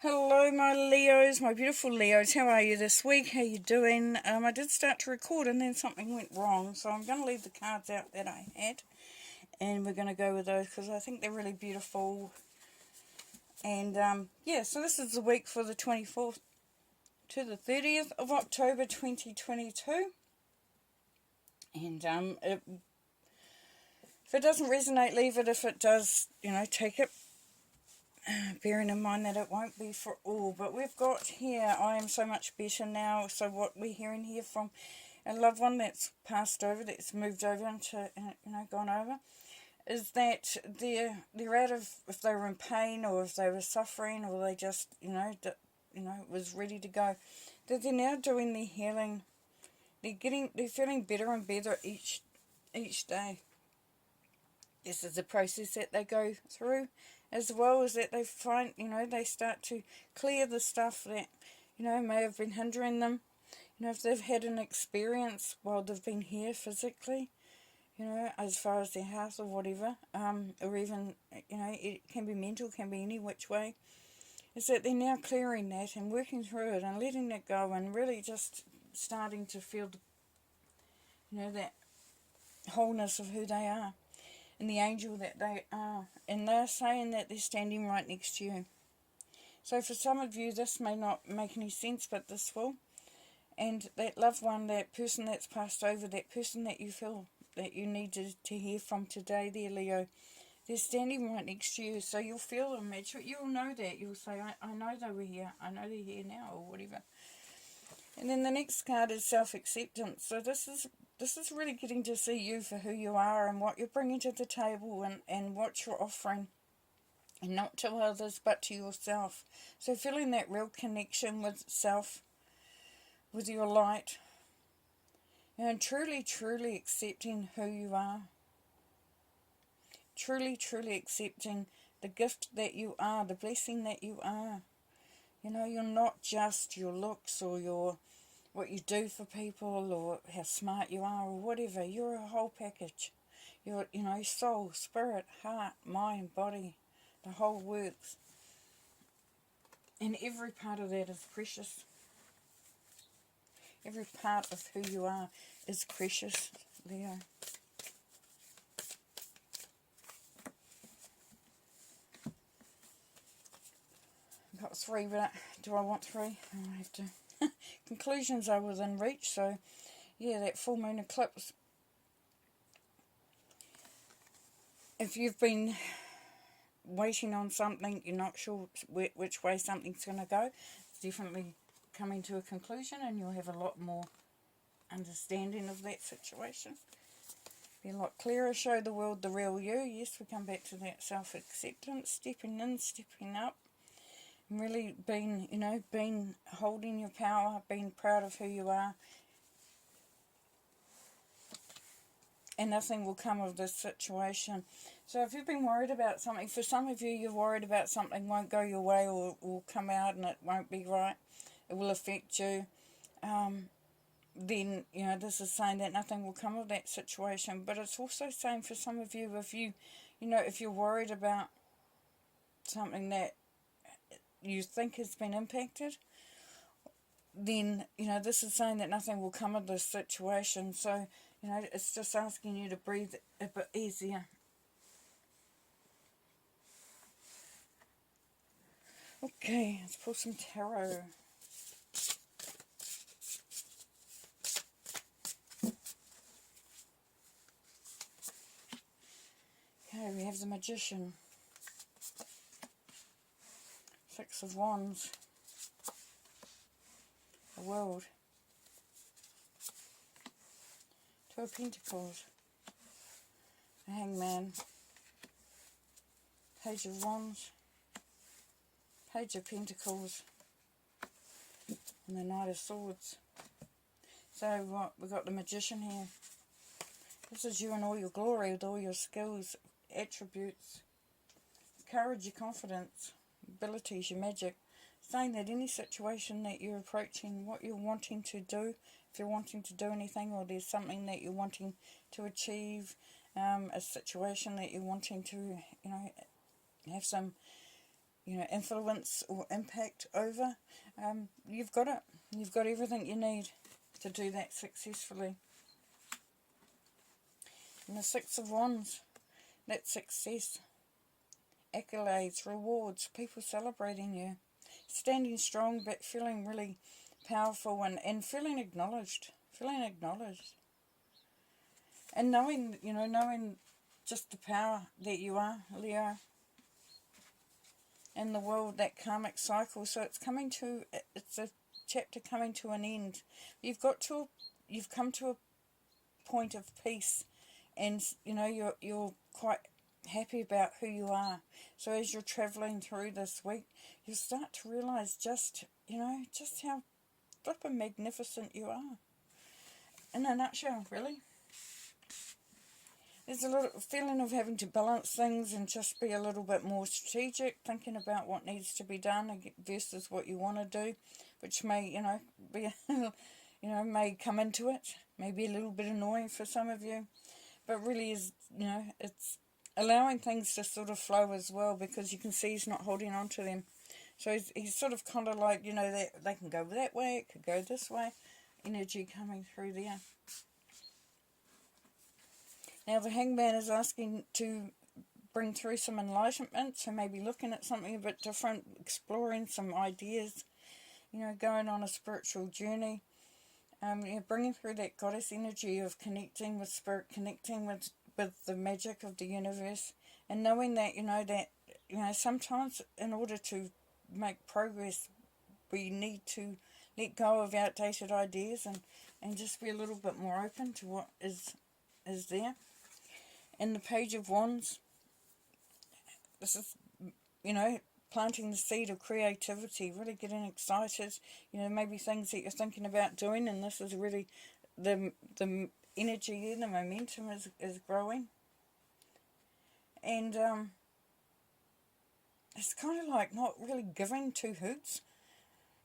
Hello my Leos, my beautiful Leos, how are you this week? How you doing? I did start to record and then something went wrong, so I'm going to leave the cards out that I had, and we're going to go with those because I think they're really beautiful. And yeah, so this is the week for the 24th to the 30th of October 2022, and if it doesn't resonate, leave it. If it does, take it, bearing in mind that it won't be for all. But we've got here, I am so much better now. So what we're hearing here from a loved one that's passed over, that's moved over into, gone over, is that they're out of, if they were in pain or if they were suffering or they just, was ready to go, that they're now doing the healing. They're feeling better and better each day. This is a process that they go through, as well as that they find, they start to clear the stuff that, may have been hindering them. If they've had an experience while they've been here physically, as far as their health or whatever, or even, it can be mental, can be any which way, is that they're now clearing that and working through it and letting that go and really just starting to feel, that wholeness of who they are and the angel that they are. And they're saying that they're standing right next to you. So for some of you, this may not make any sense, but this will. And that loved one, that person that's passed over, that person that you feel that you need to hear from today there, Leo, they're standing right next to you. So you'll feel them. You'll know that. You'll say, I know they were here. I know they're here now, or whatever. And then the next card is self-acceptance. So this is really getting to see you for who you are and what you're bringing to the table and what you're offering. And not to others, but to yourself. So feeling that real connection with self, with your light. And truly, truly accepting who you are. Truly, truly accepting the gift that you are, the blessing that you are. You're not just your looks or what you do for people or how smart you are or whatever. You're a whole package. You're, soul, spirit, heart, mind, body, the whole works. And every part of that is precious. Every part of who you are is precious, Leo. I've got 3, but do I want 3? I have to. Conclusions are within reach, so yeah, that full moon eclipse. If you've been waiting on something, you're not sure which way something's going to go, it's definitely coming to a conclusion and you'll have a lot more understanding of that situation. Be a lot clearer, show the world the real you. Yes, we come back to that self-acceptance, stepping in, stepping up. Really being holding your power, being proud of who you are. And nothing will come of this situation. So if you've been worried about something, for some of you, you're worried about something won't go your way or will come out and it won't be right. It will affect you. Then, this is saying that nothing will come of that situation. But it's also saying for some of you, if you're worried about something that you think has been impacted, then, this is saying that nothing will come of this situation. So, it's just asking you to breathe a bit easier. Okay, let's pull some tarot. Okay, we have the Magician. 6 of Wands. The World. 2 of Pentacles. The Hangman. Page of Wands. Page of Pentacles. And the Knight of Swords. So we've got the Magician here. This is you in all your glory with all your skills, attributes, courage, your confidence, abilities, your magic. Saying that any situation that you're approaching, what you're wanting to do, if you're wanting to do anything or there's something that you're wanting to achieve, a situation that you're wanting to, have some you know, influence or impact over, you've got it. You've got everything you need to do that successfully. And the Six of Wands, that's success, accolades, rewards, people celebrating you, standing strong but feeling really powerful and feeling acknowledged, and knowing, you know, knowing just the power that you are, Leo, in the world, that karmic cycle. So it's a chapter coming to an end. You've come to a point of peace, and you know you're quite happy about who you are. So as you're traveling through this week, you'll start to realize just how flippin' magnificent you are. In a nutshell, really. There's a little feeling of having to balance things and just be a little bit more strategic, thinking about what needs to be done versus what you want to do, which may, you know, be, may come into it, may be a little bit annoying for some of you, but really is, you know, it's allowing things to sort of flow as well, because you can see he's not holding on to them. So he's sort of kind of like, you know, they can go that way, it could go this way, energy coming through there. Now the Hangman is asking to bring through some enlightenment, so maybe looking at something a bit different, exploring some ideas, you know, going on a spiritual journey, you know, bringing through that goddess energy of connecting with spirit, connecting with the magic of the universe, and knowing that, you know, sometimes in order to make progress, we need to let go of outdated ideas and just be a little bit more open to what is there. And the Page of Wands, this is, you know, planting the seed of creativity, really getting excited, you know, maybe things that you're thinking about doing, and this is really the energy there, the momentum is growing. And it's kind of like not really giving two hoots,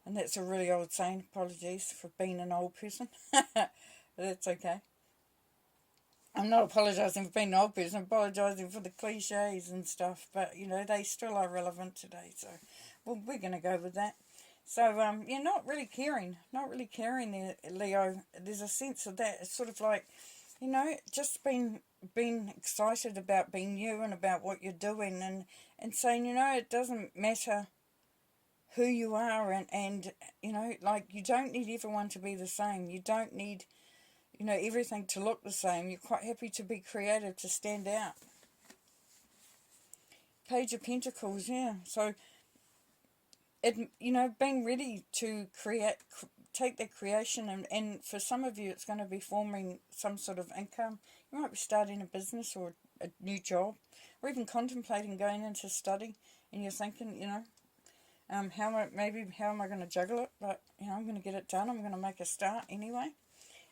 and that's a really old saying, apologies for being an old person, that's okay. I'm not apologising for being an old person, I'm apologising for the cliches and stuff, but, you know, they still are relevant today, so we're going to go with that. So, you're not really caring there, Leo. There's a sense of that. It's sort of like, you know, just being excited about being you and about what you're doing, and saying, you know, it doesn't matter who you are, and you know, like, you don't need everyone to be the same. You don't need, you know, everything to look the same. You're quite happy to be creative, to stand out. Page of Pentacles, yeah. So, you know, being ready to take that creation, and for some of you it's going to be forming some sort of income. You might be starting a business or a new job, or even contemplating going into study, and you're thinking, you know, how am I going to juggle it, but, you know, I'm going to get it done, I'm going to make a start anyway.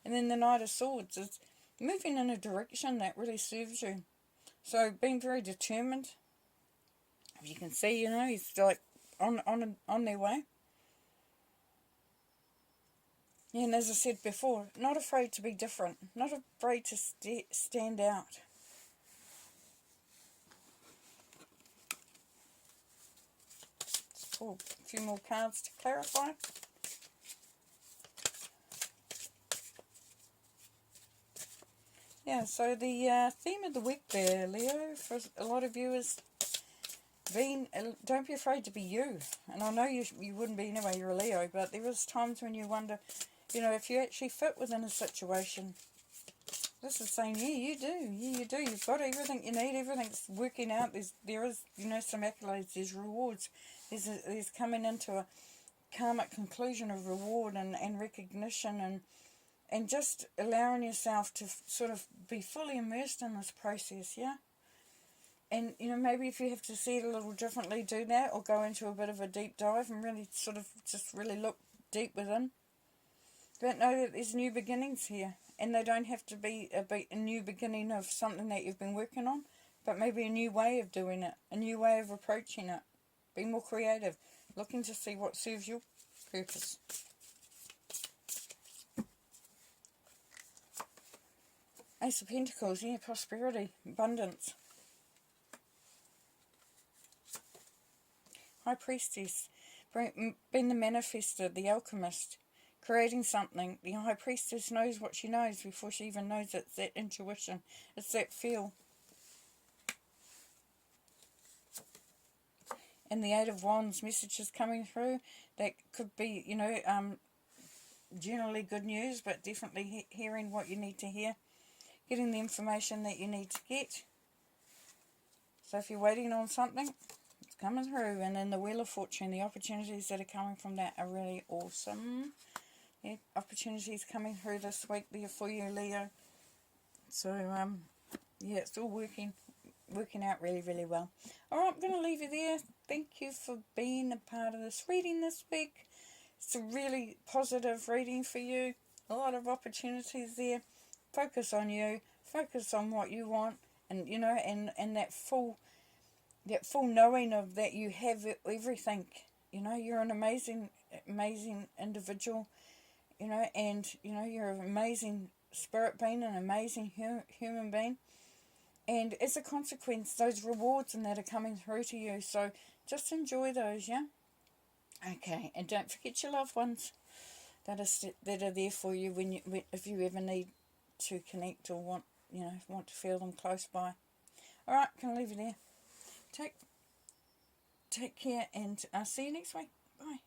And then the Knight of Swords is moving in a direction that really serves you. So being very determined. As you can see, you know, he's like on their way. And as I said before, not afraid to be different, not afraid to stand out. Let's pull a few more cards to clarify. Yeah, so the theme of the week there, Leo, for a lot of you is don't be afraid to be you. And I know you wouldn't be anyway, you're a Leo, but there is times when you wonder, you know, if you actually fit within a situation. This is saying, yeah, you do. You've got everything you need. Everything's working out. There is, you know, some accolades. There's rewards. There's coming into a karmic conclusion of reward and recognition, and just allowing yourself to sort of be fully immersed in this process, yeah? And, you know, maybe if you have to see it a little differently, do that, or go into a bit of a deep dive and really sort of just really look deep within. But know that there's new beginnings here, and they don't have to be a new beginning of something that you've been working on, but maybe a new way of doing it, a new way of approaching it. Be more creative, looking to see what serves your purpose. Ace of Pentacles, yeah, prosperity, abundance. High Priestess, being the manifester, the alchemist, creating something. The High Priestess knows what she knows before she even knows. It's that intuition. It's that feel. And the Eight of Wands, messages coming through that could be, you know, generally good news, but definitely hearing what you need to hear. Getting the information that you need to get. So if you're waiting on something, it's coming through. And then the Wheel of Fortune, the opportunities that are coming from that are really awesome. Yeah, opportunities coming through this week there for you, Leo. So, yeah, it's all working out really, really well. Alright, I'm going to leave you there. Thank you for being a part of this reading this week. It's a really positive reading for you. A lot of opportunities there. Focus on you. Focus on what you want. And, you know, and that full knowing of that you have everything. You know, you're an amazing individual. You know, and, you know, you're an amazing spirit being, an amazing human being. And as a consequence, those rewards and that are coming through to you. So just enjoy those, yeah? Okay, and don't forget your loved ones that are there for you if you ever need to connect or want to feel them close by. All right, can I leave you there? Take care, and I'll see you next week. Bye.